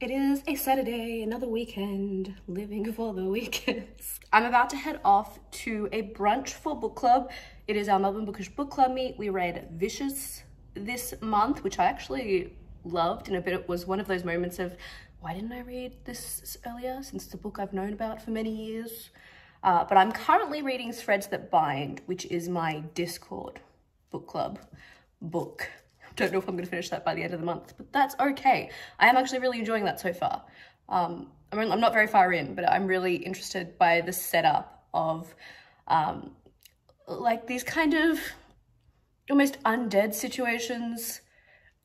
It is a Saturday, another weekend, living for the weekends. I'm about to head off to a brunch for book club. It is our Melbourne Bookish Book Club meet. We read Vicious this month, which I actually loved, and it was one of those moments of, why didn't I read this earlier, since it's a book I've known about for many years? But I'm currently reading Threads That Bind, which is my Discord book club book. Don't know if I'm going to finish that by the end of the month, but that's okay. I am actually really enjoying that so far. I'm not very far in, but I'm really interested by the setup of like these kind of almost undead situations,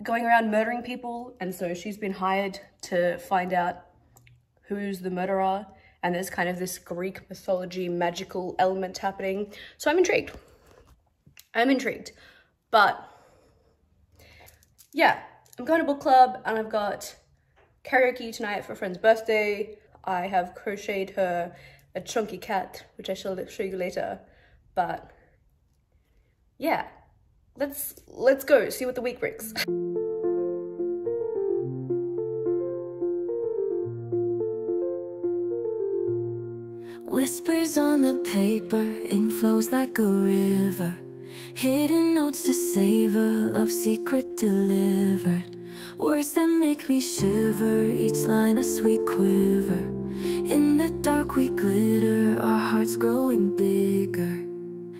going around murdering people. And so she's been hired to find out who's the murderer, and there's kind of this Greek mythology magical element happening. So I'm intrigued. But yeah, I'm going to book club, and I've got karaoke tonight for a friend's birthday. I have crocheted her a chunky cat, which I shall show you later. But yeah, let's go see what the week brings. Whispers on the paper, ink flows like a river. Hidden notes to savor, love secret delivered. Words that make me shiver, each line a sweet quiver. In the dark we glitter, our hearts growing bigger.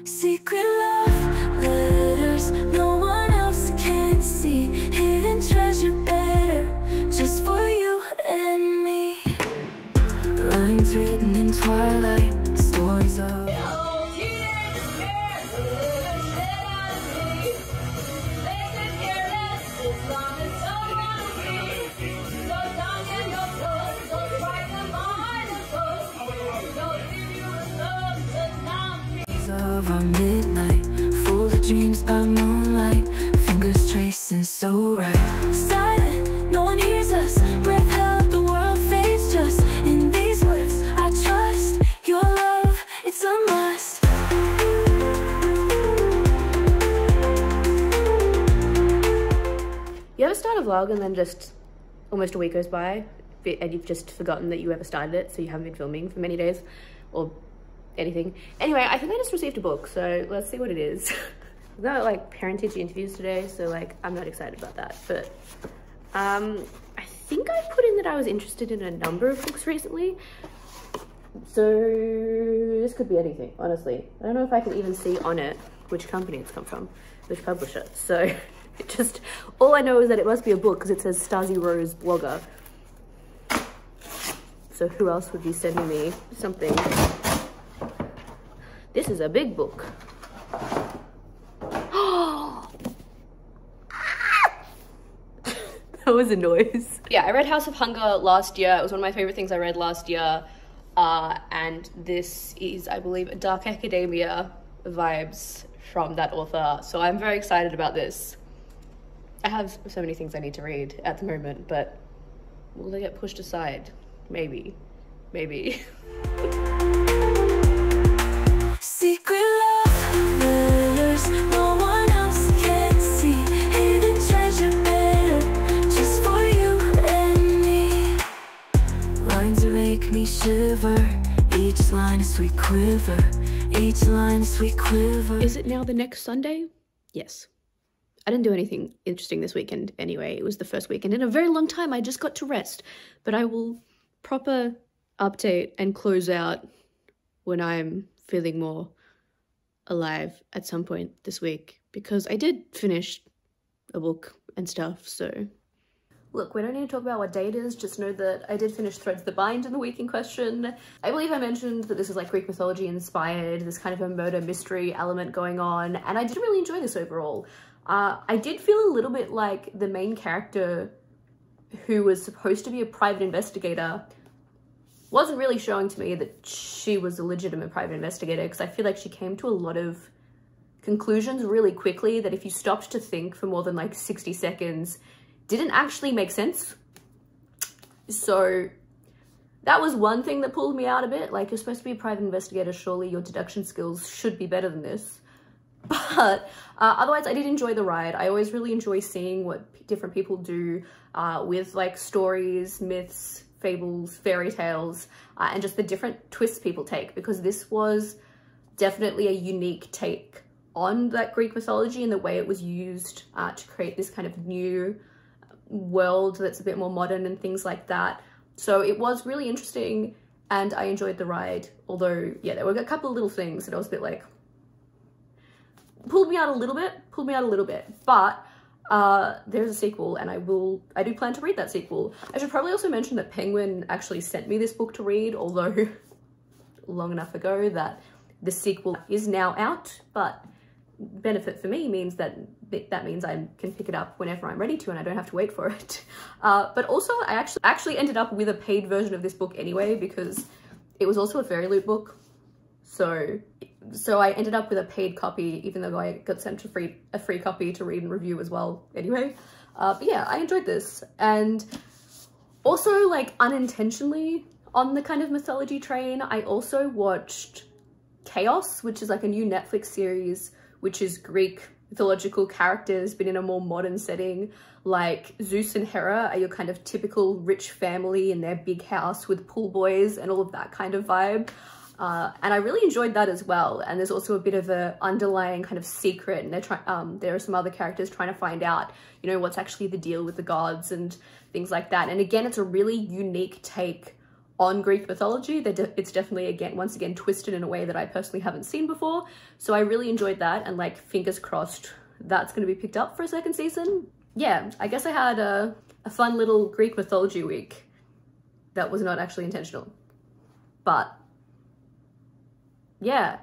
Secret love letters, no one else can see. Hidden treasure better, just for you and me. Lines written in twilight, stories of our midnight, full of dreams by moonlight, fingers tracing so right. Silent, no one hears us, breath held, the world fades just in these words. I trust your love, it's a must. You ever start a vlog and then just almost a week goes by and you've just forgotten that you ever started it, so you haven't been filming for many days or anything? Anyway, I think I just received a book, so let's see what it is. I've got like parent-teacher interviews today, so like I'm not excited about that, but I think I put in that I was interested in a number of books recently, so this could be anything, honestly. I don't know if I can even see on it which company it's come from, which publisher, so it just, all I know is that it must be a book because it says Stasi Rose blogger. So who else would be sending me something? This is a big book. That was a noise. Yeah, I read House of Hunger last year. It was one of my favorite things I read last year. And this is, I believe, dark academia vibes from that author. So I'm very excited about this. I have so many things I need to read at the moment, but will they get pushed aside? Maybe. Maybe. Secret love letters, no one else can see. Hidden treasure better, just for you and me. Lines that make me shiver, each line a sweet quiver, each line a sweet quiver. Is it now the next Sunday? Yes. I didn't do anything interesting this weekend anyway. It was the first weekend in a very long time. I just got to rest, but I will proper update and close out when I'm feeling more alive at some point this week, because I did finish a book and stuff. So look, we don't need to talk about what day it is, just know that I did finish Threads That Bind in the week in question. I believe I mentioned that this is like Greek mythology inspired, this kind of a murder mystery element going on, and I did really enjoy this overall. I did feel a little bit like the main character, who was supposed to be a private investigator, wasn't really showing to me that she was a legitimate private investigator, because I feel like she came to a lot of conclusions really quickly that if you stopped to think for more than like 60 seconds, didn't actually make sense. So that was one thing that pulled me out a bit. Like, you're supposed to be a private investigator, surely your deduction skills should be better than this. But otherwise, I did enjoy the ride. I always really enjoy seeing what different people do with like stories, myths, fables, fairy tales, and just the different twists people take, because this was definitely a unique take on that Greek mythology and the way it was used to create this kind of new world that's a bit more modern and things like that. So it was really interesting and I enjoyed the ride. Although, yeah, there were a couple of little things that I was a bit like, pulled me out a little bit, but there's a sequel and I do plan to read that sequel. I should probably also mention that Penguin actually sent me this book to read, although long enough ago that the sequel is now out, but benefit for me means that means I can pick it up whenever I'm ready to and I don't have to wait for it. But also I actually ended up with a paid version of this book anyway, because it was also a fairy loot book. So I ended up with a paid copy, even though I got sent a free copy to read and review as well anyway. But yeah, I enjoyed this. And also, like, unintentionally on the kind of mythology train, I also watched Chaos, which is like a new Netflix series, which is Greek mythological characters but in a more modern setting. Like Zeus and Hera are your kind of typical rich family in their big house with pool boys and all of that kind of vibe. And I really enjoyed that as well. And there's also a bit of a underlying kind of secret, and there are some other characters trying to find out, you know, what's actually the deal with the gods and things like that. And again, it's a really unique take on Greek mythology. It's definitely, once again, twisted in a way that I personally haven't seen before. So I really enjoyed that, and like, fingers crossed that's going to be picked up for a second season. Yeah, I guess I had a fun little Greek mythology week that was not actually intentional. But yeah,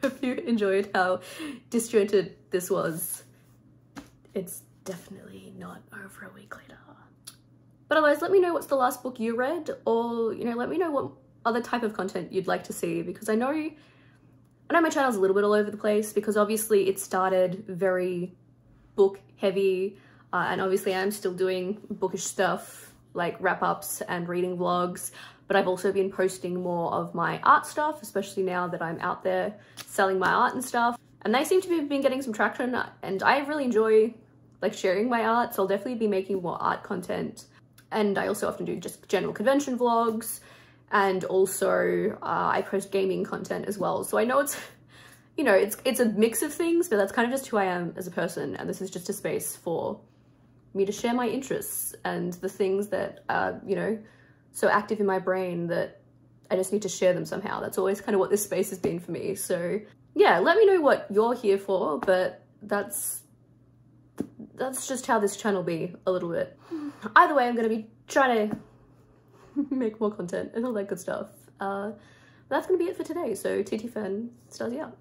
hope you enjoyed how disjointed this was. It's definitely not over a week later. But otherwise, let me know what's the last book you read, or, you know, let me know what other type of content you'd like to see, because I know my channel's a little bit all over the place, because obviously it started very book heavy, and obviously I'm still doing bookish stuff like wrap-ups and reading vlogs, but I've also been posting more of my art stuff, especially now that I'm out there selling my art and stuff. And they seem to have been getting some traction, and I really enjoy like sharing my art, so I'll definitely be making more art content. And I also often do just general convention vlogs, and also I post gaming content as well. So I know it's, you know, it's a mix of things, but that's kind of just who I am as a person, and this is just a space for me to share my interests and the things that are, you know, so active in my brain that I just need to share them somehow. That's always kind of what this space has been for me. So yeah, let me know what you're here for, but that's just how this channel be a little bit. Either way, I'm gonna be trying to make more content and all that good stuff. That's gonna be it for today. So TT Fen, stars you out.